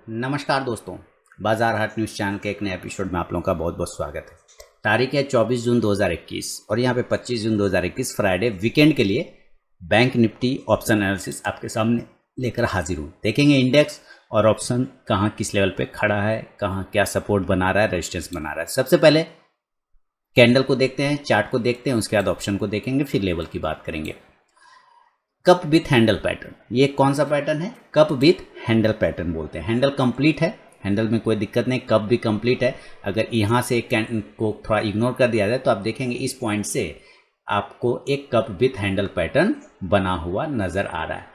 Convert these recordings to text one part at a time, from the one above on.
नमस्कार दोस्तों, बाजार हाट न्यूज़ चैनल के एक नए एपिसोड में आप लोगों का बहुत बहुत स्वागत है। तारीख है 24 जून 2021 और यहाँ पे 25 जून 2021 फ्राइडे वीकेंड के लिए बैंक निफ्टी ऑप्शन एनालिसिस आपके सामने लेकर हाजिर हूँ। देखेंगे इंडेक्स और ऑप्शन कहाँ किस लेवल पे खड़ा है, कहाँ क्या सपोर्ट बना रहा है, रेजिस्टेंस बना रहा है। सबसे पहले कैंडल को देखते हैं, चार्ट को देखते हैं, उसके बाद ऑप्शन को देखेंगे, फिर लेवल की बात करेंगे। कप विथ हैंडल पैटर्न, ये कौन सा पैटर्न है? कप विथ हैंडल पैटर्न बोलते हैं। हैंडल कंप्लीट है, हैंडल में कोई दिक्कत नहीं, कप भी कंप्लीट है। अगर यहाँ से को थोड़ा इग्नोर कर दिया जाए तो आप देखेंगे इस पॉइंट से आपको एक कप विथ हैंडल पैटर्न बना हुआ नजर आ रहा है।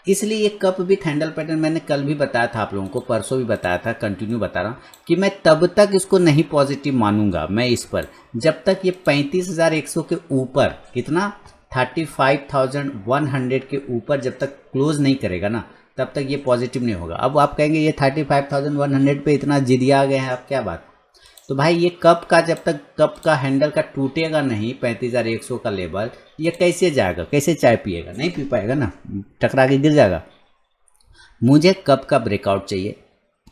इसलिए ये कप विथ हैंडल पैटर्न मैंने कल भी बताया था आप लोगों को, परसों भी बताया था, कंटिन्यू बता रहा हूँ कि मैं तब तक इसको नहीं पॉजिटिव मानूंगा मैं इस पर, जब तक ये 35,100 के ऊपर, कितना 35,100 के ऊपर जब तक क्लोज नहीं करेगा ना, तब तक ये पॉजिटिव नहीं होगा। अब आप कहेंगे ये 35,100 पे इतना जिदिया आ गए हैं, आप क्या बात? तो भाई ये कप का, जब तक कप का हैंडल का टूटेगा नहीं 35,100 का लेवल, ये कैसे जाएगा? कैसे चाय पिएगा? नहीं पी पाएगा ना, टकरा के गिर जाएगा। मुझे कप का ब्रेकआउट चाहिए,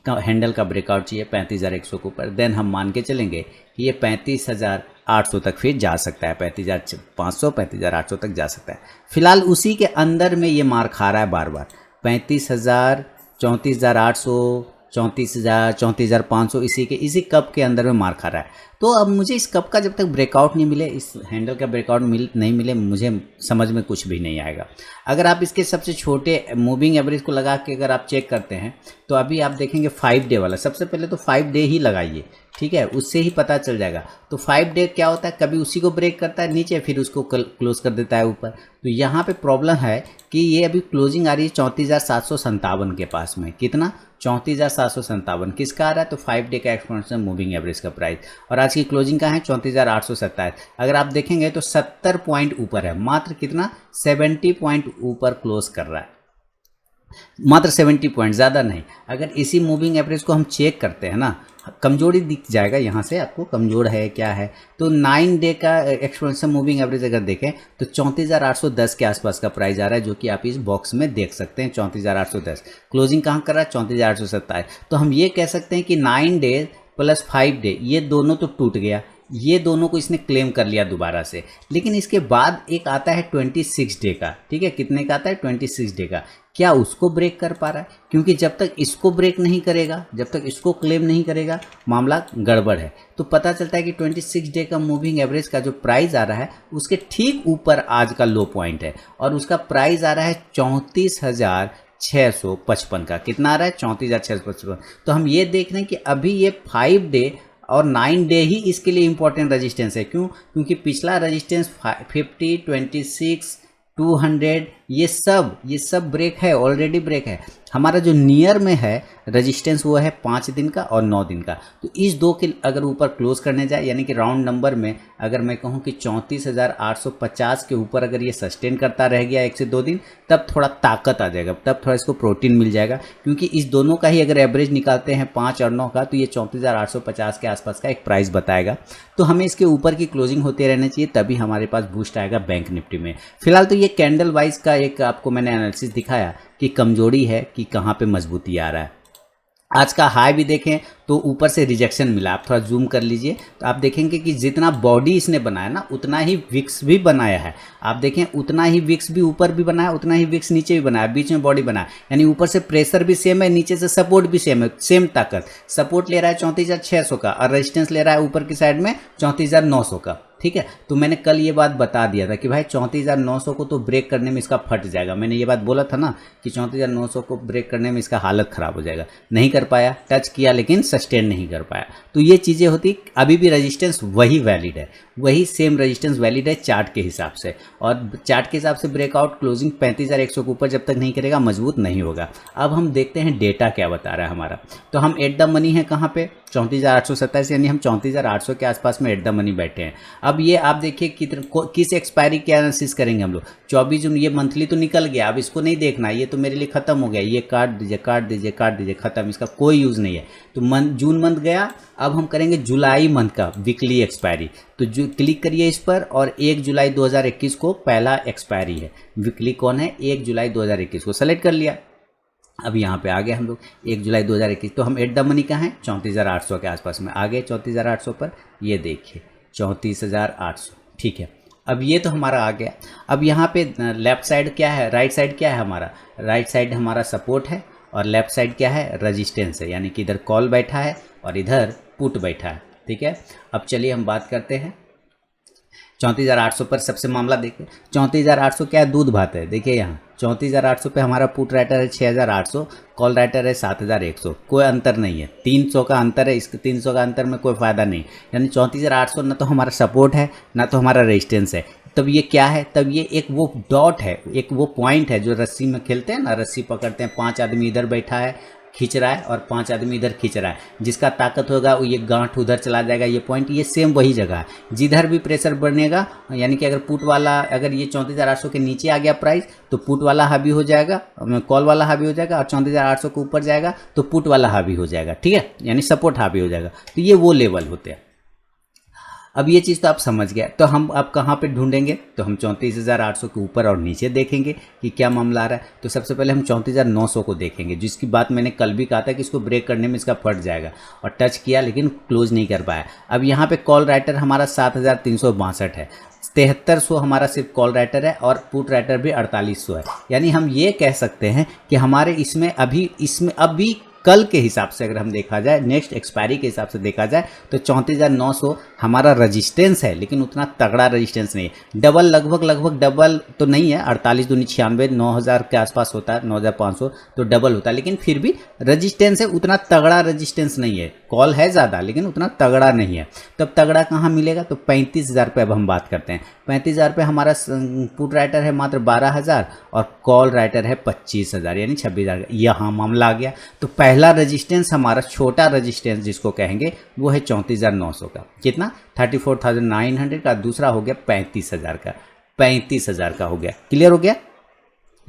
हैंडल का ब्रेकआउट चाहिए 35,100 के ऊपर, देन हम मान के चलेंगे कि ये 35,800 तक फिर जा सकता है, 35,500 35,800 तक जा सकता है। फिलहाल उसी के अंदर में ये मार खा रहा है बार बार, 35,000, 34,800, 34,000, 34,500, इसी कप के अंदर में मार खा रहा है। तो अब मुझे इस कप का जब तक ब्रेकआउट नहीं मिले, इस हैंडल का ब्रेकआउट नहीं मिले, मुझे समझ में कुछ भी नहीं आएगा। अगर आप इसके सबसे छोटे मूविंग एवरेज को लगा के अगर आप चेक करते हैं तो अभी आप देखेंगे 5 डे वाला, सबसे पहले तो 5 डे ही लगाइए, ठीक है, उससे ही पता चल जाएगा। तो 5 डे क्या होता है, कभी उसी को ब्रेक करता है नीचे, फिर उसको क्लोज कर देता है ऊपर। तो यहाँ पे प्रॉब्लम है कि ये अभी क्लोजिंग आ रही है 34,757 के पास में। कितना? 34,757 किसका आ रहा है? तो 5 डे का एक्सपोनेंशियल मूविंग एवरेज का प्राइस, और आज की क्लोजिंग का है 34,827। अगर आप देखेंगे तो 70 पॉइंट ऊपर है, मात्र कितना, 70 पॉइंट ऊपर क्लोज कर रहा है, मात्र 70 पॉइंट, ज़्यादा नहीं। अगर इसी मूविंग एवरेज को हम चेक करते हैं ना, कमजोरी दिख जाएगा यहाँ से आपको, कमजोर है क्या है। तो 9 डे का एक्सपोनेंशियल मूविंग एवरेज अगर देखें तो 34,810 के आसपास का प्राइस आ रहा है, जो कि आप इस बॉक्स में देख सकते हैं। 34,810 क्लोजिंग कहाँ कर रहा है? 34,827। तो हम ये कह सकते हैं कि 9 डे प्लस 5 डे, ये दोनों तो टूट गया, ये दोनों को इसने क्लेम कर लिया दोबारा से। लेकिन इसके बाद एक आता है 26 डे का, ठीक है, कितने का आता है? 26 डे का। क्या उसको ब्रेक कर पा रहा है? क्योंकि जब तक इसको ब्रेक नहीं करेगा, जब तक इसको क्लेम नहीं करेगा, मामला गड़बड़ है। तो पता चलता है कि 26 डे का मूविंग एवरेज का जो प्राइस आ रहा है उसके ठीक ऊपर आज का लो पॉइंट है, और उसका प्राइस आ रहा है 34,655 का। कितना आ रहा है? 34,655। तो हम ये देख रहे हैं कि अभी ये 5 डे और 9 डे ही इसके लिए इंपॉर्टेंट रेजिस्टेंस है। क्यों? क्योंकि पिछला रेजिस्टेंस 50, 26, 200, ये सब ब्रेक है, ऑलरेडी ब्रेक है। हमारा जो नियर में है रेजिस्टेंस वो है 5 दिन का और 9 दिन का। तो इस दो के अगर ऊपर क्लोज करने जाए, यानी कि राउंड नंबर में अगर मैं कहूँ कि 34,850 के ऊपर अगर ये सस्टेन करता रह गया 1 से 2 दिन, तब थोड़ा ताकत आ जाएगा, तब थोड़ा इसको प्रोटीन मिल जाएगा। क्योंकि इस दोनों का ही अगर एवरेज निकालते हैं 5 और 9 का, तो ये 34,850 के आसपास का एक प्राइस बताएगा। तो हमें इसके ऊपर की क्लोजिंग होते रहना चाहिए, तभी हमारे पास बूस्ट आएगा बैंक निफ्टी में। फिलहाल तो ये कैंडल वाइज का एक आपको मैंने एनालिसिस दिखाया कि कमजोरी है कि कहाँ पे मजबूती आ रहा है। आज का हाई भी देखें तो ऊपर से रिजेक्शन मिला, आप थोड़ा जूम कर लीजिए तो आप देखेंगे कि जितना बॉडी इसने बनाया ना, उतना ही विक्स भी बनाया है। आप देखें उतना ही विक्स भी ऊपर भी बनाया, उतना ही विक्स नीचे भी बनाया, बीच में बॉडी बनाया, यानी ऊपर से प्रेशर भी सेम है, नीचे से सपोर्ट भी सेम है, सेम ताकत। सपोर्ट ले रहा है 34,600 का और रेजिस्टेंस ले रहा है ऊपर की साइड में 34,900 का, ठीक है। तो मैंने कल ये बात बता दिया था कि भाई 34,900 को तो ब्रेक करने में इसका फट जाएगा। मैंने ये बात बोला था ना कि 34,900 को ब्रेक करने में इसका हालत ख़राब हो जाएगा। नहीं कर पाया, टच किया लेकिन सस्टेन नहीं कर पाया। तो ये चीज़ें होती, अभी भी रेजिस्टेंस वही वैलिड है, वही सेम रेजिस्टेंस वैलिड है चार्ट के हिसाब से। और चार्ट के हिसाब से ब्रेकआउट क्लोजिंग 35,100 के ऊपर जब तक नहीं करेगा मजबूत नहीं होगा। अब हम देखते हैं डेटा क्या बता रहा है हमारा। तो हम एट द मनी है कहाँ पे? 34,827, यानी हम 34,800 के आसपास में एट द मनी बैठे हैं। अब ये आप देखिए किस एक्सपायरी के एनालिसिस करेंगे हम लोग। 24 जून, ये मंथली तो निकल गया, अब इसको नहीं देखना, ये तो मेरे लिए खत्म हो गया, ये काट दीजिए काट दीजिए काट दीजिए, खत्म, इसका कोई यूज़ नहीं है। तो जून मंथ गया, अब हम करेंगे जुलाई मंथ का वीकली एक्सपायरी। तो क्लिक करिए इस पर, और 1 जुलाई 2021 को पहला एक्सपायरी है। वीकली कौन है? 1 जुलाई 2021 को सेलेक्ट कर लिया। अब यहाँ पे आ गए हम लोग 1 जुलाई 2021, तो हम एट द मनी का हैं 34,800 के आसपास में आ गए 34,800 पर। ये देखिए 34,800, ठीक है। अब ये तो हमारा आ गया। अब यहाँ पे लेफ्ट साइड क्या है, राइट साइड क्या है हमारा, राइट साइड हमारा सपोर्ट है और लेफ्ट साइड क्या है, रजिस्टेंस है, यानी कि इधर कॉल बैठा है और इधर पुट बैठा है, ठीक है। अब चलिए हम बात करते हैं 34,800 पर सबसे मामला देखिए। 34,800 क्या है, दूध भात है। देखिए यहाँ 34,800 पे हमारा पुट राइटर है 6,800, कॉल राइटर है 7,100, कोई अंतर नहीं है, 300 का अंतर है। इसके 300 का अंतर में कोई फ़ायदा नहीं, यानी 34,800 ना तो हमारा सपोर्ट है ना तो हमारा रेजिस्टेंस है। तब ये क्या है, तब ये एक वो डॉट है, एक वो पॉइंट है जो रस्सी में खेलते हैं ना, रस्सी पकड़ते हैं, 5 आदमी इधर बैठा है खींच रहा है और 5 आदमी इधर खींच रहा है, जिसका ताकत होगा वो ये गांठ उधर चला जाएगा, ये पॉइंट, ये सेम वही जगह है जिधर भी प्रेशर बढ़ेगा। यानी कि अगर पुट वाला, अगर ये 34,800 के नीचे आ गया प्राइस तो पुट वाला हावी हो जाएगा, कॉल वाला हावी हो जाएगा, और 34,800 के ऊपर जाएगा तो पुट वाला हावी हो जाएगा, ठीक है, यानी सपोर्ट हावी हो जाएगा। तो ये वो लेवल होते हैं। अब ये चीज़ तो आप समझ गए, तो हम अब कहाँ पे ढूंढेंगे, तो हम 34,800 के ऊपर और नीचे देखेंगे कि क्या मामला आ रहा है। तो सबसे पहले हम 34,900 को देखेंगे, जिसकी बात मैंने कल भी कहा था कि इसको ब्रेक करने में इसका फट जाएगा, और टच किया लेकिन क्लोज नहीं कर पाया। अब यहाँ पे कॉल राइटर हमारा 7,362 है, 7300 हमारा सिर्फ कॉल राइटर है और पुट राइटर भी 4800 है। यानी हम ये कह सकते हैं कि हमारे इसमें अभी कल के हिसाब से अगर हम देखा जाए, नेक्स्ट एक्सपायरी के हिसाब से देखा जाए, तो 34,900 हमारा रजिस्टेंस है, लेकिन उतना तगड़ा रजिस्टेंस नहीं है। डबल लगभग डबल तो नहीं है, 48 दूनी 96, 9,000 के आसपास होता है, 9,500 तो डबल होता है, लेकिन फिर भी रजिस्टेंस है, उतना तगड़ा रजिस्टेंस नहीं है। कॉल है ज़्यादा लेकिन उतना तगड़ा नहीं है। तब तगड़ा कहाँ मिलेगा, तो 35,000 पे अब हम बात करते हैं। 35,000 पे हमारा पुट राइटर है मात्र 12,000 और कॉल राइटर है 25,000, यानी 26,000। यहाँ मामला आ गया। तो पहला रजिस्टेंस हमारा, छोटा रजिस्टेंस जिसको कहेंगे, वो है 34,900 का, कितना 34,900 का। दूसरा हो गया 35,000 का, 35,000 का हो गया। क्लियर हो गया।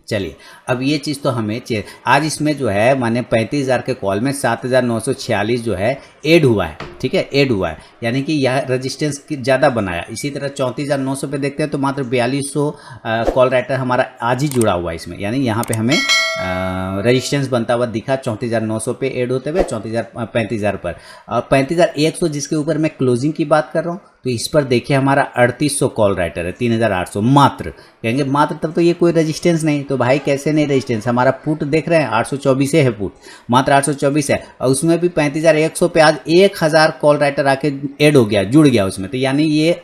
चलिए अब ये चीज़ तो हमें चाहिए। आज इसमें जो है माने 35,000 के कॉल में 7,946 जो है ऐड हुआ है, ठीक है, ऐड हुआ है, यानी कि यह रजिस्टेंस ज़्यादा बनाया। इसी तरह 34,900 पे देखते हैं तो मात्र 4200 कॉल राइटर हमारा आज ही जुड़ा हुआ है इसमें, यानी यहाँ पे हमें रजिस्टेंस बनता हुआ दिखा 34,900 पे ऐड होते हुए 35,000 पर। 35,100 जिसके ऊपर मैं क्लोजिंग की बात कर रहा हूँ, तो इस पर देखिए हमारा 3800 कॉल राइटर है, 3,800 मात्र। कहेंगे मात्र, तब तो ये कोई रेजिस्टेंस नहीं। तो भाई कैसे नहीं रेजिस्टेंस, हमारा पुट देख रहे हैं 824 है पुट, मात्र 824 है, और उसमें भी 35,100 पे आज 1,000 कॉल राइटर आके ऐड हो गया, जुड़ गया उसमें। तो यानी ये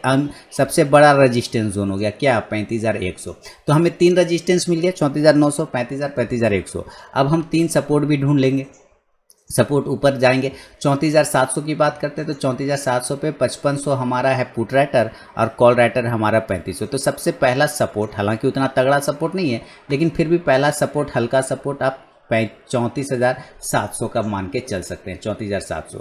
सबसे बड़ा रजिस्टेंस जोन हो गया क्या, 35,100। तो हमें 3 रजिस्टेंस मिल गया, 34,900, 35,000, 35,100। अब हम 3 सपोर्ट भी ढूंढ लेंगे। सपोर्ट ऊपर जाएंगे, 34,700 की बात करते हैं तो 34,700 पे 5500 हमारा है पुट राइटर और कॉल राइटर हमारा 3500। तो सबसे पहला सपोर्ट, हालांकि उतना तगड़ा सपोर्ट नहीं है, लेकिन फिर भी पहला सपोर्ट, हल्का सपोर्ट आप 34,700 का मान के चल सकते हैं, 34,700,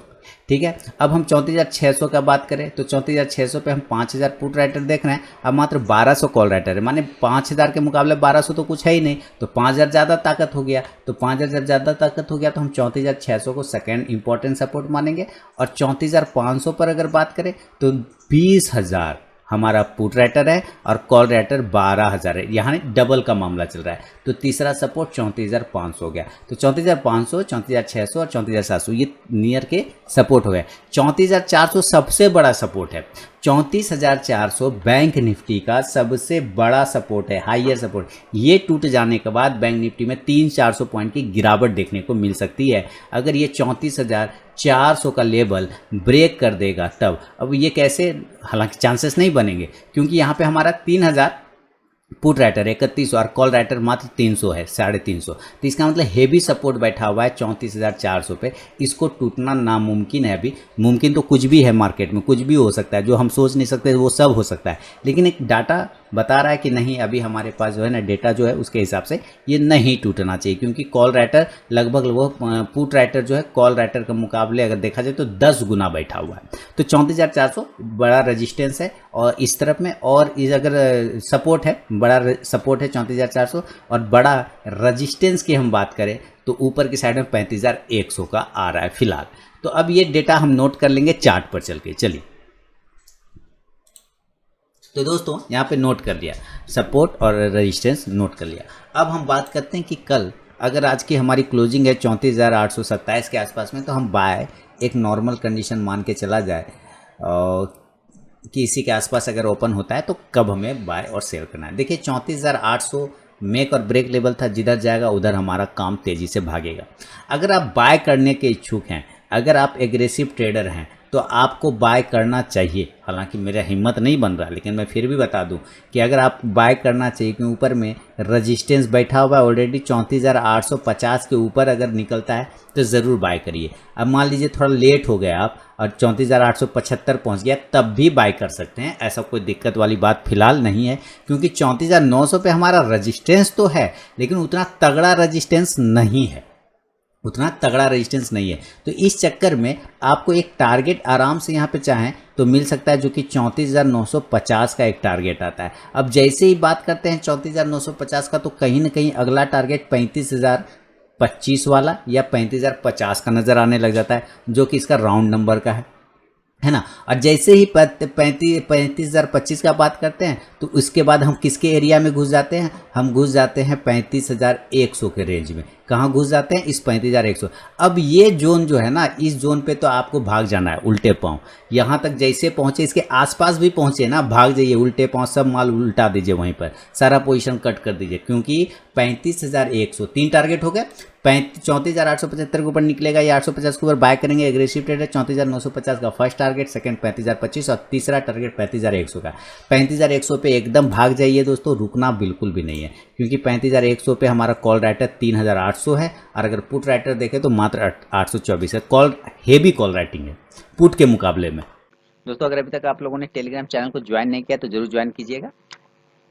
ठीक है। अब हम 34,600 का बात करें तो 34,600 पे हम 5,000 पुट राइटर देख रहे हैं, अब मात्र 1,200 कॉल राइटर है, माने 5,000 के मुकाबले 1,200 तो कुछ है ही नहीं, तो 5,000 ज़्यादा ताकत हो गया। तो 5,000 जब ज़्यादा ताकत हो गया तो हम 34,600 को सेकेंड इंपॉर्टेंट सपोर्ट मानेंगे। और 34,500 पर अगर बात करें तो 20,000 हमारा पुट राइटर है और कॉल राइटर 12,000 है, यहाँ डबल का मामला चल रहा है। तो तीसरा सपोर्ट 34,500 हो गया। तो 34,500, 34,600 और 34,700 ये नियर के सपोर्ट हो गए। 34,400 सबसे बड़ा सपोर्ट है। 34,400 बैंक निफ्टी का सबसे बड़ा सपोर्ट है, हाईयर सपोर्ट। ये टूट जाने के बाद बैंक निफ्टी में 300-400 पॉइंट की गिरावट देखने को मिल सकती है। अगर ये 34,400 का लेवल ब्रेक कर देगा तब। अब ये कैसे, हालांकि चांसेस नहीं बनेंगे क्योंकि यहाँ पे हमारा 3,000 पुट राइटर 3100 और कॉल राइटर मात्र 300 है, 350। तो इसका मतलब हेवी सपोर्ट बैठा हुआ है 34,400 पे। इसको टूटना नामुमकिन है। अभी मुमकिन तो कुछ भी है, मार्केट में कुछ भी हो सकता है, जो हम सोच नहीं सकते वो सब हो सकता है, लेकिन एक डाटा बता रहा है कि नहीं, अभी हमारे पास जो है ना डेटा जो है उसके हिसाब से ये नहीं टूटना चाहिए, क्योंकि कॉल राइटर लगभग पुट राइटर जो है कॉल राइटर के मुकाबले अगर देखा जाए तो 10 गुना बैठा हुआ है। तो 34,400 बड़ा रजिस्टेंस है और इस तरफ में, और इस अगर सपोर्ट है, बड़ा सपोर्ट है 34,400, और बड़ा रजिस्टेंस की हम बात करें तो ऊपर की साइड में 35,100 का आ रहा है फिलहाल। तो अब ये डेटा हम नोट कर लेंगे चार्ट पर चल के। चलिए, तो दोस्तों यहाँ पे नोट कर लिया, सपोर्ट और रेजिस्टेंस नोट कर लिया। अब हम बात करते हैं कि कल अगर आज की हमारी क्लोजिंग है 34,827 के आसपास में, तो हम बाय एक नॉर्मल कंडीशन मान के चला जाए कि इसी के आसपास अगर ओपन होता है तो कब हमें बाय और सेल करना है। देखिए 34,800 मेक और ब्रेक लेवल था, जिधर जाएगा उधर हमारा काम तेज़ी से भागेगा। अगर आप बाय करने के इच्छुक हैं, अगर आप एग्रेसिव ट्रेडर हैं, तो आपको बाय करना चाहिए। हालांकि मेरा हिम्मत नहीं बन रहा, लेकिन मैं फिर भी बता दूं कि अगर आप बाय करना चाहिए, क्योंकि ऊपर में रजिस्टेंस बैठा हुआ है ऑलरेडी 34,850 के ऊपर अगर निकलता है तो ज़रूर बाय करिए। अब मान लीजिए थोड़ा लेट हो गया आप और 34,875 पहुंच गया, तब भी बाय कर सकते हैं, ऐसा कोई दिक्कत वाली बात फिलहाल नहीं है, क्योंकि 34,900 पे हमारा रजिस्टेंस तो है, लेकिन उतना तगड़ा रजिस्टेंस नहीं है, उतना तगड़ा रेजिस्टेंस नहीं है। तो इस चक्कर में आपको एक टारगेट आराम से यहाँ पे चाहें तो मिल सकता है, जो कि 34,950 का एक टारगेट आता है। अब जैसे ही बात करते हैं 34,950 का, तो कहीं ना कहीं अगला टारगेट 35,025 वाला या 35,050 का नज़र आने लग जाता है, जो कि इसका राउंड नंबर का है ना। और जैसे ही 35,025 का बात करते हैं, तो उसके बाद हम किसके एरिया में घुस जाते हैं, हम घुस जाते हैं 35,100 के रेंज में। कहाँ घुस जाते हैं, इस 35,100। अब ये जोन जो है ना, इस जोन पे तो आपको भाग जाना है उल्टे पाँव। यहाँ तक जैसे पहुँचे, इसके आसपास भी पहुँचे ना, भाग जाइए उल्टे पाँव, सब माल उल्टा दीजिए, वहीं पर सारा पोजीशन कट कर दीजिए, क्योंकि 35,100 तीन टारगेट हो गए। 34,875 के ऊपर निकलेगा या 850 के ऊपर बाय करेंगे एग्रेसिव ट्रेडर। 34,950 का फर्स्ट टारगेट, सेकंड 35,025 और तीसरा टारगेट 35,100 का। 35,100 पे एकदम भाग जाइए दोस्तों, रुकना बिल्कुल भी नहीं है, क्योंकि 35,100 पे हमारा कॉल राइटर 3,800 है, और अगर पुट राइटर देखें तो मात्र 824 है। कॉल हेवी कॉल राइटिंग है पुट के मुकाबले में। दोस्तों अगर अभी तक आप लोगों ने टेलीग्राम चैनल को ज्वाइन नहीं किया तो जरूर ज्वाइन कीजिएगा।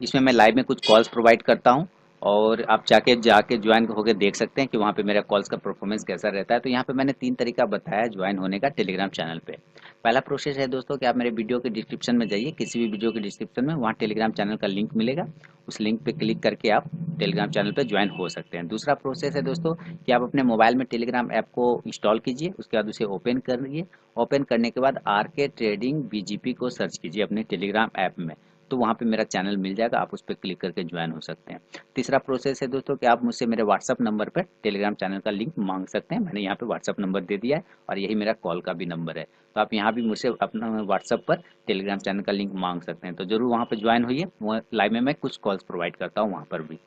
इसमें मैं लाइव में कुछ कॉल्स प्रोवाइड करता हूं, और आप जाके ज्वाइन होकर देख सकते हैं कि वहाँ पे मेरा कॉल्स का परफॉर्मेंस कैसा रहता है। तो यहाँ पे मैंने 3 तरीका बताया ज्वाइन होने का टेलीग्राम चैनल पे। पहला प्रोसेस है दोस्तों कि आप मेरे वीडियो के डिस्क्रिप्शन में जाइए, किसी भी वीडियो के डिस्क्रिप्शन में वहाँ टेलीग्राम चैनल का लिंक मिलेगा, उस लिंक पे क्लिक करके आप टेलीग्राम चैनल पे ज्वाइन हो सकते हैं। दूसरा प्रोसेस है दोस्तों कि आप अपने मोबाइल में टेलीग्राम ऐप को इंस्टॉल कीजिए, उसके बाद उसे ओपन करिए। ओपन करने के बाद RK ट्रेडिंग BGP को सर्च कीजिए अपने टेलीग्राम ऐप में, तो वहाँ पे मेरा चैनल मिल जाएगा, आप उस पर क्लिक करके ज्वाइन हो सकते हैं। तीसरा प्रोसेस है दोस्तों कि आप मुझसे मेरे व्हाट्सअप नंबर पर टेलीग्राम चैनल का लिंक मांग सकते हैं। मैंने यहाँ पे व्हाट्सअप नंबर दे दिया है, और यही मेरा कॉल का भी नंबर है, तो आप यहाँ भी मुझसे अपना व्हाट्सअप पर टेलीग्राम चैनल का लिंक मांग सकते हैं। तो जरूर वहाँ पर ज्वाइन होइए, लाइव में मैं कुछ कॉल्स प्रोवाइड करता हूँ वहाँ पर भी।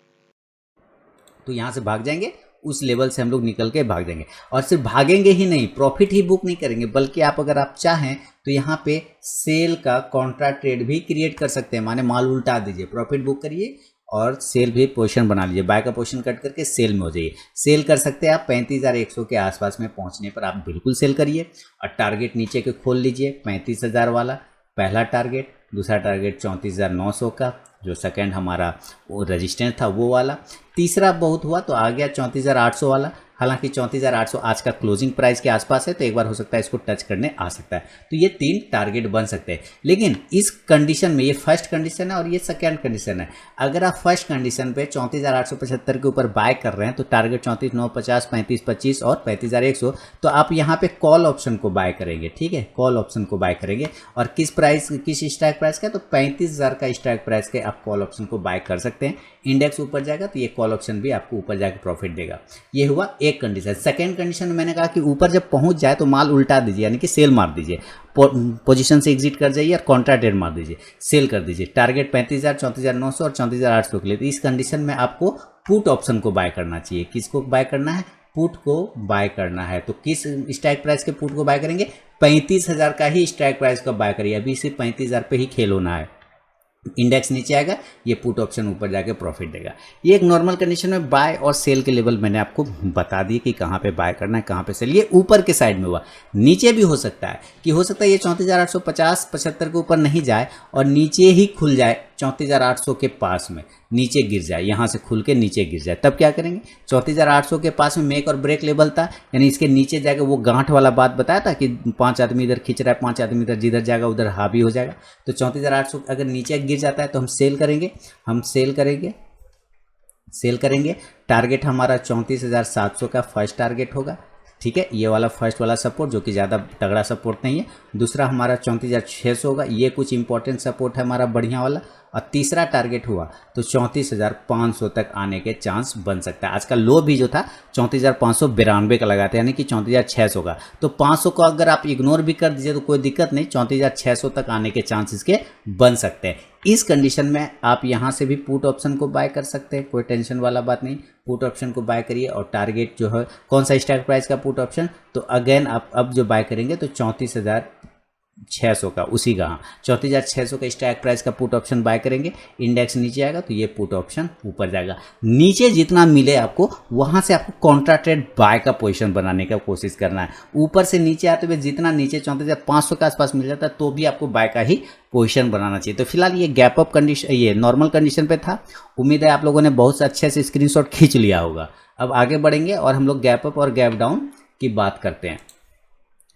तो यहाँ से भाग जाएंगे, उस लेवल से हम लोग निकल के भाग जाएंगे, और सिर्फ भागेंगे ही नहीं, प्रॉफिट ही बुक नहीं करेंगे, बल्कि आप अगर आप चाहें तो यहाँ पे सेल का कॉन्ट्रा ट्रेड भी क्रिएट कर सकते हैं। माने माल उल्टा दीजिए, प्रॉफिट बुक करिए और सेल भी पोजीशन बना लीजिए, बाय का पोजीशन कट करके सेल में हो जाइए। सेल कर सकते हैं आप 35,100 के आसपास में पहुँचने पर आप बिल्कुल सेल करिए, और टारगेट नीचे के खोल लीजिए 35,000 वाला पहला टारगेट, दूसरा टारगेट 34,900 का, जो सेकंड हमारा वो रजिस्टेंस था वो वाला, तीसरा बहुत हुआ तो आ गया 34,800 वाला। हालांकि 34,800 आज का क्लोजिंग प्राइस के आसपास है, तो एक बार हो सकता है इसको टच करने आ सकता है। तो ये 3 टारगेट बन सकते हैं, लेकिन इस कंडीशन में, ये फर्स्ट कंडीशन है और ये सेकेंड कंडीशन है। अगर आप फर्स्ट कंडीशन पे 34,875 के ऊपर बाय कर रहे हैं, तो टारगेट 34,950, 35,25 और 35,100, तो आप यहाँ पे कॉल ऑप्शन को बाय करेंगे। ठीक है, कॉल ऑप्शन को बाय करेंगे, और किस प्राइस, किस स्ट्राइक प्राइस का, तो 35,000 का स्ट्राइक प्राइस के आप कॉल ऑप्शन को बाय कर सकते हैं। इंडेक्स ऊपर जाएगा तो ये कॉल ऑप्शन भी आपको ऊपर जाकर प्रॉफिट देगा। ये हुआ एक कंडीशन। सेकेंड कंडीशन में मैंने कहा कि ऊपर जब पहुंच जाए तो माल उल्टा दीजिए, यानी कि सेल मार दीजिए, पोजीशन से एग्जिट कर जाइए और कॉन्ट्रा ट्रेड मार दीजिए, सेल कर दीजिए। टारगेट 35,000, 34,900 और 34,800 के लिए। तो इस कंडीशन में आपको पुट ऑप्शन को बाय करना चाहिए। किसको बाय करना है, पुट को बाय करना है। तो किस स्ट्राइक प्राइस के पुट को बाय करेंगे, 35,000 का ही स्ट्राइक प्राइस का बाय करिए। अभी सिर्फ 35,000 पे ही खेल होना है, इंडेक्स नीचे आएगा, ये पुट ऑप्शन ऊपर जाके प्रॉफिट देगा। ये एक नॉर्मल कंडीशन में बाय और सेल के लेवल मैंने आपको बता दिए कि कहाँ पे बाय करना है, कहाँ पे सेल। ये ऊपर के साइड में हुआ, नीचे भी हो सकता है कि हो सकता है ये 34,850-75 के ऊपर नहीं जाए और नीचे ही खुल जाए 34,800 के पास में, नीचे गिर जाए, यहाँ से खुल के नीचे गिर जाए, तब क्या करेंगे। 34,800 के पास में मेक और ब्रेक लेवल था, यानी इसके नीचे जाकर वो गांठ वाला बात बताया था कि 5 आदमी इधर खींच रहा है, 5 आदमी इधर, जिधर जाएगा उधर हावी हो जाएगा। तो 34,800 अगर नीचे गिर जाता है तो हम सेल करेंगे, सेल करेंगे। टारगेट हमारा 34,700 का फर्स्ट टारगेट होगा। ठीक है, ये वाला फर्स्ट वाला सपोर्ट जो कि ज़्यादा तगड़ा सपोर्ट नहीं है। दूसरा हमारा 34,600 होगा, ये कुछ इंपॉर्टेंट सपोर्ट है हमारा बढ़िया वाला। और तीसरा टारगेट हुआ तो 34,500 तक आने के चांस बन सकता है। आज का लो भी जो था 34,592 का लगाते हैं, यानी कि 34,600 का। तो 500 को अगर आप इग्नोर भी कर दीजिए तो कोई दिक्कत नहीं, 34,600 तक आने के चांस इसके बन सकते हैं। इस कंडीशन में आप यहाँ से भी पुट ऑप्शन को बाय कर सकते हैं, कोई टेंशन वाला बात नहीं। पुट ऑप्शन को बाय करिए और टारगेट जो है कौन सा स्ट्राइक प्राइस का पुट ऑप्शन, तो अगेन आप अब जो बाय करेंगे तो 34,600 का, उसी का, हाँ 34,600 का स्ट्राइक प्राइस का पुट ऑप्शन बाय करेंगे। इंडेक्स नीचे आएगा तो ये पुट ऑप्शन ऊपर जाएगा। नीचे जितना मिले आपको वहां से आपको कॉन्ट्रा ट्रेड बाय का पोजीशन बनाने का कोशिश करना है। ऊपर से नीचे आते हुए जितना नीचे 34,500 के आसपास मिल जाता है तो भी आपको बाय का ही पोजीशन बनाना चाहिए। तो फिलहाल ये गैप अप कंडीशन, ये नॉर्मल कंडीशन पे था। उम्मीद है आप लोगों ने बहुत अच्छे से स्क्रीनशॉट खींच लिया होगा। अब आगे बढ़ेंगे और हम लोग गैप अप और गैप डाउन की बात करते हैं।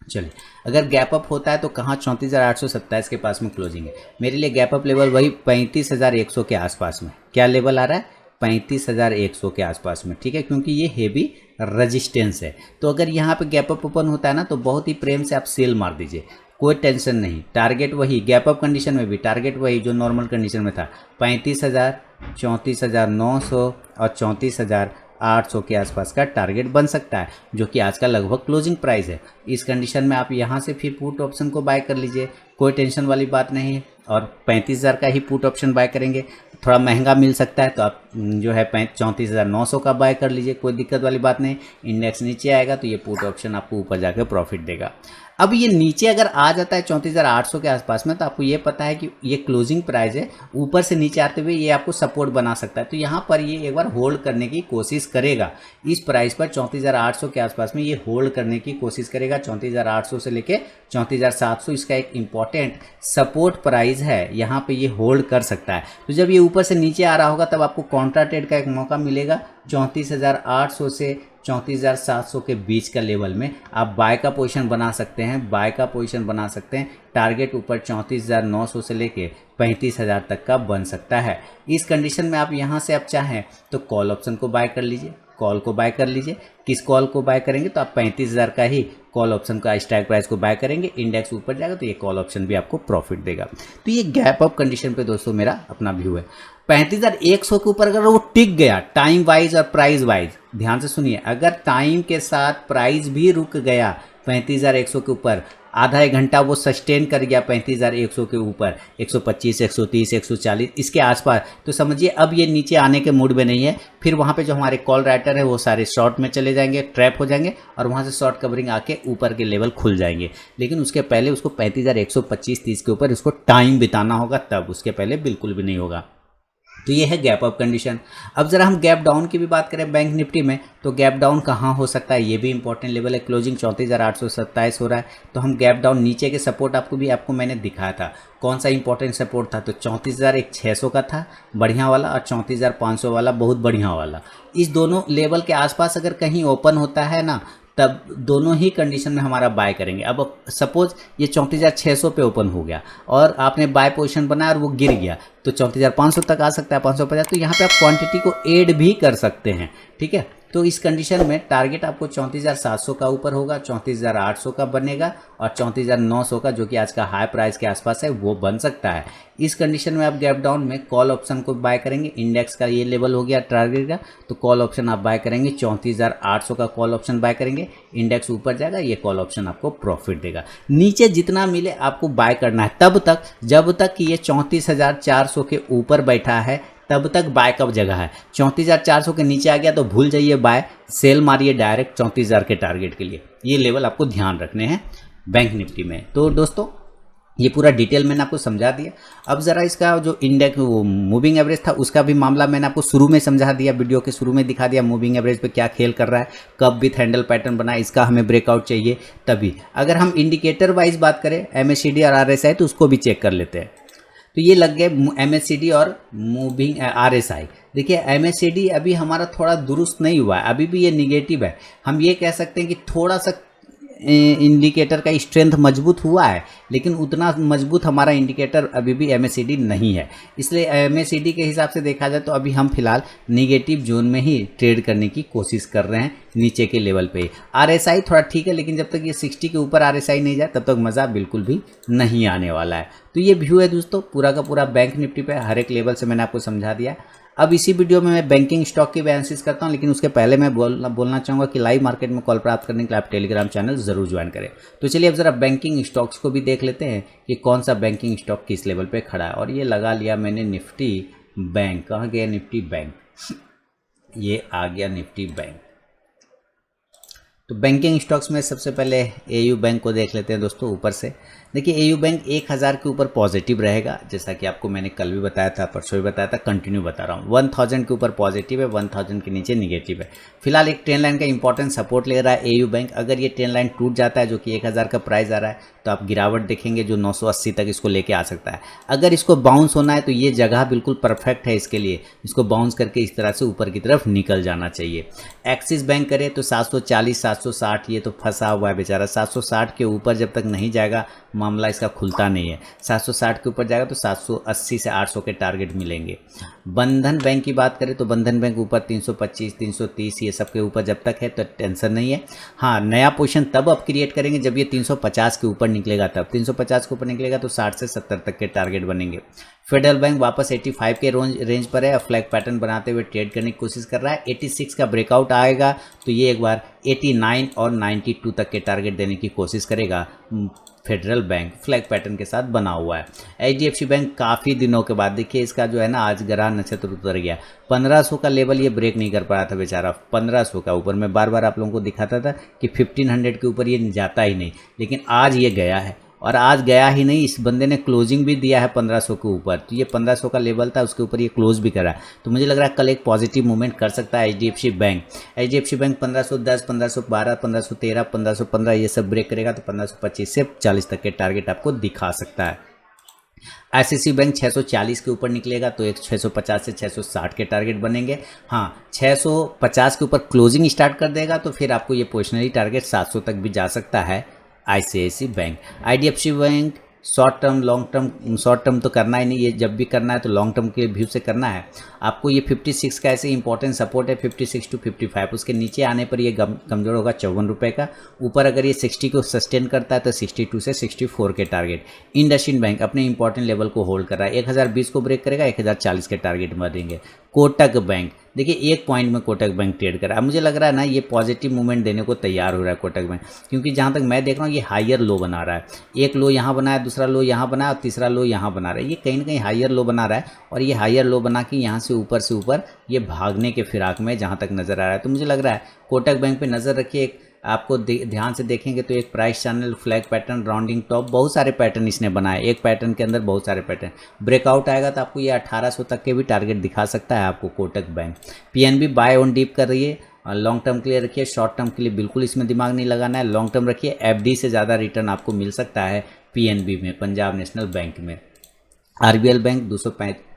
चलिए, अगर गैप अप होता है तो कहाँ 34,827 के पास में क्लोजिंग है। मेरे लिए गैप अप लेवल वही 35,100 के आसपास में। क्या लेवल आ रहा है? 35,100 के आसपास में, ठीक है, क्योंकि ये हेवी रजिस्टेंस है। तो अगर यहाँ पे गैप अप ओपन होता है ना तो बहुत ही प्रेम से आप सेल मार दीजिए, कोई टेंशन नहीं। टारगेट वही, गैप अप कंडीशन में भी टारगेट वही जो नॉर्मल कंडीशन में था, 35,000, 34,900 और 34,800 के आसपास का टारगेट बन सकता है, जो कि आज का लगभग क्लोजिंग प्राइस है। इस कंडीशन में आप यहाँ से फिर पुट ऑप्शन को बाय कर लीजिए, कोई टेंशन वाली बात नहीं है। और 35,000 का ही पुट ऑप्शन बाय करेंगे, थोड़ा महंगा मिल सकता है तो आप जो है 34,900 का बाय कर लीजिए, कोई दिक्कत वाली बात नहीं। इंडेक्स नीचे आएगा तो ये पुट ऑप्शन आपको ऊपर जाकर प्रॉफिट देगा। अब ये नीचे अगर आ जाता है 34,800 के आसपास में तो आपको ये पता है कि ये क्लोजिंग प्राइस है, ऊपर से नीचे आते हुए ये आपको सपोर्ट बना सकता है। तो यहाँ पर ये एक बार होल्ड करने की कोशिश करेगा, इस प्राइस पर 34,800 के आसपास में ये होल्ड करने की कोशिश करेगा। 34,800 से लेके 34,700 इसका एक इम्पॉर्टेंट सपोर्ट प्राइस है, यहाँ पे ये होल्ड कर सकता है। तो जब ये ऊपर से नीचे आ रहा होगा तब आपको काउंटर ट्रेड का एक मौका मिलेगा। 34,800 से 34,700 के बीच का लेवल में आप बाय का पोजीशन बना सकते हैं, बाय का पोजीशन बना सकते हैं। टारगेट ऊपर 34,900 से लेके 35,000 तक का बन सकता है। इस कंडीशन में आप यहाँ से आप चाहें तो कॉल ऑप्शन को बाय कर लीजिए, कॉल को बाय कर लीजिए। किस कॉल को बाय करेंगे तो आप 35,000 का ही कॉल ऑप्शन का स्ट्राइक प्राइस को बाय करेंगे। इंडेक्स ऊपर जाएगा तो ये कॉल ऑप्शन भी आपको प्रॉफिट देगा। तो ये गैप अप कंडीशन पे दोस्तों मेरा अपना व्यू है। 35,100 के ऊपर अगर वो टिक गया टाइम वाइज और प्राइस वाइज, ध्यान से सुनिए, अगर टाइम के साथ प्राइस भी रुक गया 35,100 के ऊपर, आधा एक घंटा वो सस्टेन कर गया 35,100 के ऊपर, 125, 130, 140 इसके आसपास, तो समझिए अब ये नीचे आने के मूड में नहीं है। फिर वहाँ पे जो हमारे कॉल राइटर है वो सारे शॉर्ट में चले जाएंगे, ट्रैप हो जाएंगे और वहाँ से शॉर्ट कवरिंग आके ऊपर के लेवल खुल जाएंगे। लेकिन उसके पहले उसको 35,125-30 के ऊपर उसको टाइम बिताना होगा, तब उसके पहले बिल्कुल भी नहीं होगा। तो ये है गैप अप कंडीशन। अब जरा हम गैप डाउन की भी बात करें बैंक निफ्टी में, तो गैप डाउन कहाँ हो सकता है, ये भी इंपॉर्टेंट लेवल है। क्लोजिंग 34,827 हो रहा है, तो हम गैप डाउन नीचे के सपोर्ट आपको मैंने दिखाया था। कौन सा इंपॉर्टेंट सपोर्ट था, तो 34,600 का था बढ़िया वाला और 34,500 वाला बहुत बढ़िया वाला। इस दोनों लेवल के आसपास अगर कहीं ओपन होता है ना, तब दोनों ही कंडीशन में हमारा बाय करेंगे। अब सपोज ये 34,600 पे ओपन हो गया और आपने बाय पोजीशन बनाया और वो गिर गया तो 34,500 तक आ सकता है, 550। तो यहाँ पे आप क्वांटिटी को ऐड भी कर सकते हैं, ठीक है। तो इस कंडीशन में टारगेट आपको 34,700 का ऊपर होगा, 34,800 का बनेगा और 34,900 का, जो कि आज का हाई प्राइस के आसपास है, वो बन सकता है। इस कंडीशन में आप गैप डाउन में कॉल ऑप्शन को बाय करेंगे। इंडेक्स का ये लेवल हो गया टारगेट का, तो कॉल ऑप्शन आप बाय करेंगे, 34,800 का कॉल ऑप्शन बाय करेंगे। इंडेक्स ऊपर जाएगा, ये कॉल ऑप्शन आपको प्रॉफिट देगा। नीचे जितना मिले आपको बाय करना है तब तक, जब तक कि ये 34,400 के ऊपर बैठा है तब तक बाय का जगह है। 34,400 के नीचे आ गया तो भूल जाइए बाय, सेल मारिए डायरेक्ट 34,000 के टारगेट के लिए। ये लेवल आपको ध्यान रखने हैं बैंक निफ्टी में। तो दोस्तों ये पूरा डिटेल मैंने आपको समझा दिया। अब ज़रा इसका जो इंडेक्स वो मूविंग एवरेज था उसका भी मामला मैंने आपको शुरू में समझा दिया, वीडियो के शुरू में दिखा दिया मूविंग एवरेज पे क्या खेल कर रहा है, कब विथ हैंडल पैटर्न बना, इसका हमें ब्रेकआउट चाहिए तभी। अगर हम इंडिकेटर वाइज बात करें MACD और RSI तो उसको भी चेक कर लेते हैं। तो ये लग गए MACD और मूविंग RSI। देखिए MACD अभी हमारा थोड़ा दुरुस्त नहीं हुआ है, अभी भी ये निगेटिव है। हम ये कह सकते हैं कि थोड़ा सा इंडिकेटर का स्ट्रेंथ मजबूत हुआ है, लेकिन उतना मजबूत हमारा इंडिकेटर अभी भी MACD नहीं है। इसलिए MACD के हिसाब से देखा जाए तो अभी हम फिलहाल निगेटिव जोन में ही ट्रेड करने की कोशिश कर रहे हैं, नीचे के लेवल पे। RSI थोड़ा ठीक है, लेकिन जब तक ये 60 के ऊपर RSI नहीं जाए तब तक मज़ा बिल्कुल भी नहीं आने वाला है। तो ये व्यू है दोस्तों पूरा का पूरा बैंक निफ्टी पे, हर एक लेवल से मैंने आपको समझा दिया। अब इसी वीडियो में मैं बैंकिंग स्टॉक की एनालिसिस करता हूं, लेकिन उसके पहले मैं बोलना चाहूँगा कि लाइव मार्केट में कॉल प्राप्त करने के लिए आप टेलीग्राम चैनल जरूर ज्वाइन करें। तो चलिए अब जरा बैंकिंग स्टॉक्स को भी देख लेते हैं कि कौन सा बैंकिंग स्टॉक किस लेवल पे खड़ा है। और ये लगा लिया मैंने निफ्टी बैंक। कहाँ गया निफ्टी बैंक? ये आ गया निफ्टी बैंक। तो बैंकिंग स्टॉक्स में सबसे पहले AU बैंक को देख लेते हैं दोस्तों ऊपर से। देखिए AU बैंक 1000 के ऊपर पॉजिटिव रहेगा, जैसा कि आपको मैंने कल भी बताया था, परसों भी बताया था, कंटिन्यू बता रहा हूँ। 1000 के ऊपर पॉजिटिव है, 1000 के नीचे निगेटिव है। फिलहाल एक ट्रेंड लाइन का इंपॉर्टेंट सपोर्ट ले रहा है AU बैंक। अगर ये ट्रेंड लाइन टूट जाता है, जो कि 1000 का प्राइस आ रहा है, तो आप गिरावट देखेंगे जो 980 तक इसको लेके आ सकता है। अगर इसको बाउंस होना है तो ये जगह बिल्कुल परफेक्ट है इसके लिए, इसको बाउंस करके इस तरह से ऊपर की तरफ निकल जाना चाहिए। एक्सिस बैंक करे तो 740 760 ये तो फंसा हुआ है बेचारा। 760 के ऊपर जब तक नहीं जाएगा मामला इसका खुलता नहीं है। 760 के ऊपर जाएगा तो 780 से 800 के टारगेट मिलेंगे। बंधन बैंक की बात करें तो बंधन बैंक ऊपर 325 330 ये सब के ऊपर जब तक है तो टेंशन नहीं है। हाँ, नया पोजीशन तब आप क्रिएट करेंगे जब ये 350 के ऊपर निकलेगा, तब 350 के ऊपर निकलेगा तो 60 से 70 तक के टारगेट बनेंगे। फेडरल बैंक वापस 85 के रेंज पर है, फ्लैग पैटर्न बनाते हुए ट्रेड करने की कोशिश कर रहा है। 86 का ब्रेकआउट आएगा तो ये एक बार 89 और 92 तक के टारगेट देने की कोशिश करेगा। फेडरल बैंक फ्लैग पैटर्न के साथ बना हुआ है। HDFC बैंक काफ़ी दिनों के बाद देखिए इसका जो है ना आज ग्रह नक्षत्र उतर गया। 1500 का लेवल ये ब्रेक नहीं कर पा रहा था बेचारा। 1500 का ऊपर मैं बार बार आप लोगों को दिखाता था कि 1500 के ऊपर ये जाता ही नहीं, लेकिन आज ये गया है। और आज गया ही नहीं, इस बंदे ने क्लोजिंग भी दिया है 1500 के ऊपर। तो ये 1500 का लेवल था, उसके ऊपर ये क्लोज भी करा। तो मुझे लग रहा है कल एक पॉजिटिव मूवमेंट कर सकता है HDFC बैंक। HDFC बैंक 1510 1512 1513 1515 ये सब ब्रेक करेगा तो 1525 से 40 तक के टारगेट आपको दिखा सकता है। ICICI बैंक 640 के ऊपर निकलेगा तो एक 650 से 660 के टारगेट बनेंगे। हाँ, 650 के ऊपर क्लोजिंग स्टार्ट कर देगा तो फिर आपको ये पोजिशनली टारगेट 700 तक भी जा सकता है। ICICI bank, IDFC bank short term तो करना ही नहीं, ये जब भी करना है तो लॉन्ग टर्म के व्यू से करना है आपको। ये 56 का ऐसे इंपॉर्टेंट सपोर्ट है, 56 to 55। उसके नीचे आने पर ये कमजोर होगा 54 रुपये का। ऊपर अगर ये 60 को सस्टेन करता है तो 62 से 64 के टारगेट। इंडसइंड बैंक अपने इंपॉर्टेंट लेवल को होल्ड कर रहा है, 1020 को ब्रेक करेगा, 1040 के टारगेट बनेंगे। कोटक बैंक देखिए 1 पॉइंट में कोटक बैंक ट्रेड कर रहा है। मुझे लग रहा है ना ये पॉजिटिव मूवमेंट देने को तैयार हो रहा है कोटक बैंक, क्योंकि जहाँ तक मैं देख रहा हूँ ये हायर लो बना रहा है। एक लो यहाँ बनाया, दूसरा लो यहाँ बनाया और तीसरा लो यहाँ बना रहा है। ये कहीं ना कहीं हायर लो बना रहा है और ये हायर लो बना के यहाँ से ऊपर ये भागने के फिराक में जहाँ तक नज़र आ रहा है। तो मुझे लग रहा है कोटक बैंक पे नज़र रखिए। एक आपको ध्यान से देखेंगे तो एक price channel, flag pattern, rounding top, बहुत सारे पैटर्न इसने बनाए। एक पैटर्न के अंदर बहुत सारे पैटर्न। ब्रेकआउट आएगा तो आपको ये 1800 तक के भी टारगेट दिखा सकता है आपको Kotak bank. PNB buy on dip कर रही है। लॉन्ग टर्म के लिए रखिए, शॉर्ट टर्म के लिए बिल्कुल इसमें दिमाग नहीं लगाना है। लॉन्ग टर्म रखिए, FD से ज़्यादा रिटर्न आपको मिल सकता है PNB में, पंजाब नेशनल बैंक में। RBL बैंक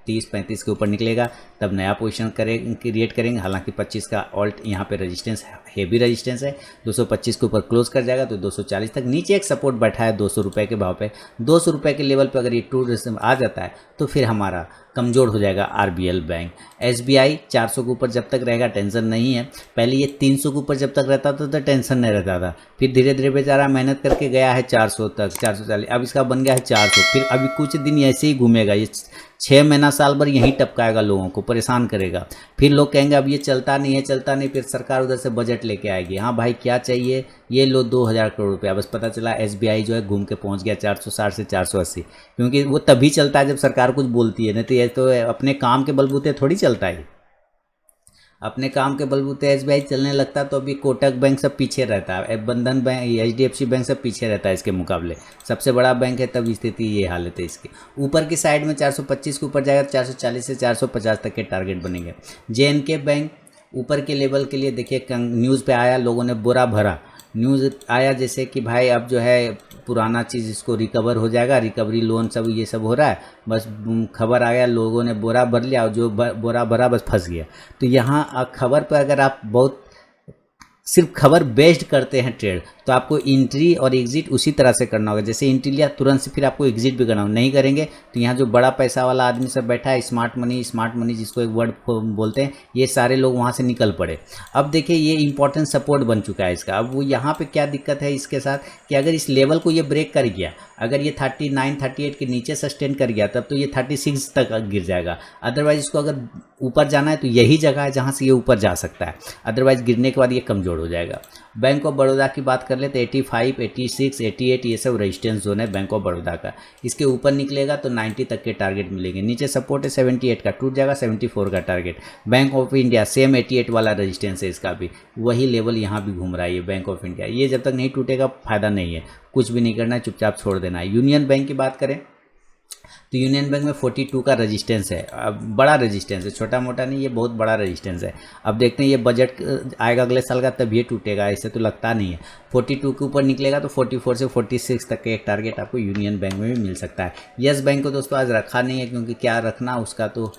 235 के ऊपर निकलेगा तब नया पोजीशन क्रिएट करेंगे। हालांकि 25 का ऑल्ट यहाँ पे रेजिस्टेंस है, हेवी रेजिस्टेंस है। 225 के ऊपर क्लोज कर जाएगा तो 240 तक। नीचे एक सपोर्ट बैठा है 200 रुपये के भाव पे। 200 रुपये के लेवल पे अगर ये टू आ जाता है तो फिर हमारा कमज़ोर हो जाएगा RBL बैंक। SBI 400 के ऊपर जब तक रहेगा टेंशन नहीं है। पहले ये 300 के ऊपर जब तक रहता था तो टेंशन नहीं रहता था, फिर धीरे धीरे बेचारा मेहनत करके गया है 400 तक, 440, अब इसका बन गया है 400। फिर अभी कुछ दिन ऐसे ही घूमेगा, ये 6 महीना साल भर यहीं टपकाएगा, लोगों को परेशान करेगा। फिर लोग कहेंगे अब ये चलता नहीं है, फिर सरकार उधर से बजट लेके आएगी, हाँ भाई क्या चाहिए, ये लो 2000 करोड़ रुपया। बस पता चला SBI जो है घूम के पहुंच गया 460 से 480, क्योंकि वो तभी चलता है जब सरकार कुछ बोलती है, नहीं तो ये तो अपने काम के बलबूते थोड़ी चलता है। अपने काम के बलबूते SBI चलने लगता तो अभी कोटक बैंक सब पीछे रहता है, बंधन बैंक, HDFC बैंक सब पीछे रहता है इसके मुकाबले। सबसे बड़ा बैंक है तब स्थिति ये हालत है इसकी। ऊपर की साइड में 425 के ऊपर जाएगा, 440 से 450 तक के टारगेट बनेंगे। JNK बैंक ऊपर के लेवल के लिए देखिए न्यूज़ पे आया, लोगों ने बोरा भरा। न्यूज़ आया जैसे कि भाई अब जो है पुराना चीज़ इसको रिकवर हो जाएगा, रिकवरी लोन सब ये सब हो रहा है, बस खबर आ गया, लोगों ने बोरा भर लिया और जो बोरा भरा बस फंस गया। तो यहाँ खबर पर अगर आप बहुत सिर्फ खबर बेस्ड करते हैं ट्रेड, तो आपको एंट्री और एग्जिट उसी तरह से करना होगा। जैसे एंट्री लिया तुरंत से फिर आपको एग्जिट भी करना होगा, नहीं करेंगे तो यहाँ जो बड़ा पैसा वाला आदमी सब बैठा है, स्मार्ट मनी जिसको एक वर्ड बोलते हैं, ये सारे लोग वहाँ से निकल पड़े। अब देखिए ये इंपॉर्टेंट सपोर्ट बन चुका है इसका। अब वो यहाँ पे क्या दिक्कत है इसके साथ कि अगर इस लेवल को ये ब्रेक कर गया, अगर ये 39 38 के नीचे सस्टेन कर गया तब तो ये 36 तक गिर जाएगा। अदरवाइज इसको अगर ऊपर जाना है तो यही जगह है जहाँ से ये ऊपर जा सकता है, अदरवाइज गिरने के बाद ये कमज़ोर हो जाएगा। बैंक ऑफ बड़ौदा की बात कर ले तो 85, 86, 88 ये सब रेजिस्टेंस जोन है बैंक ऑफ बड़ौदा का। इसके ऊपर निकलेगा तो 90 तक के टारगेट मिलेंगे। नीचे सपोर्ट है 78 का, टूट जाएगा 74 का target. Bank of India same 88 वाला रेजिस्टेंस है इसका भी, वही लेवल यहाँ भी घूम रहा है ये बैंक ऑफ इंडिया। ये जब तक नहीं टूटेगा फायदा नहीं है, कुछ भी नहीं करना है, चुपचाप छोड़ देना है। यूनियन बैंक की बात करें तो यूनियन बैंक में 42 का रेजिस्टेंस है। अब बड़ा रेजिस्टेंस है, छोटा मोटा नहीं, ये बहुत बड़ा रेजिस्टेंस है। अब देखते हैं ये बजट आएगा अगले साल का तब ये टूटेगा, ऐसे तो लगता नहीं है। 42 के ऊपर निकलेगा तो 44 से 46 तक का एक टारगेट आपको यूनियन बैंक में भी मिल सकता है। यस बैंक को दोस्तों आज रखा नहीं है, क्योंकि क्या रखना उसका तो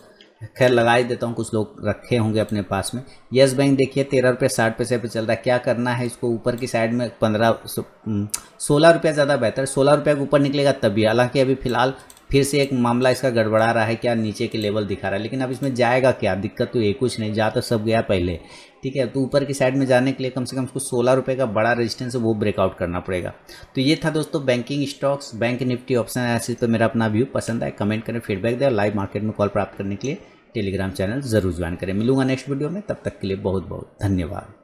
खैर लगा ही देता हूँ, कुछ लोग रखे होंगे अपने पास में। यस बैंक देखिए 13 रुपये 60 पैसे पे चल रहा है। क्या करना है इसको ऊपर की साइड में 16 रुपये ज़्यादा बेहतर, 16 रुपये के ऊपर निकलेगा तभी। हालांकि अभी फिलहाल फिर से एक मामला इसका गड़बड़ा रहा है, क्या नीचे के लेवल दिखा रहा है, लेकिन अब इसमें जाएगा क्या, दिक्कत तो ये कुछ नहीं, जा तो सब गया पहले, ठीक है। तो ऊपर की साइड में जाने के लिए कम से कम उसको 16 रुपये का बड़ा रेजिस्टेंस है वो ब्रेकआउट करना पड़ेगा। तो ये था दोस्तों banking stocks, bank Nifty option analysis पे मेरा अपना व्यू। पसंद आए कमेंट करें, फीडबैक दें और लाइव मार्केट में कॉल प्राप्त करने के लिए टेलीग्राम चैनल जरूर ज्वाइन करें। मिलूंगा नेक्स्ट वीडियो में, तब तक के लिए बहुत बहुत धन्यवाद।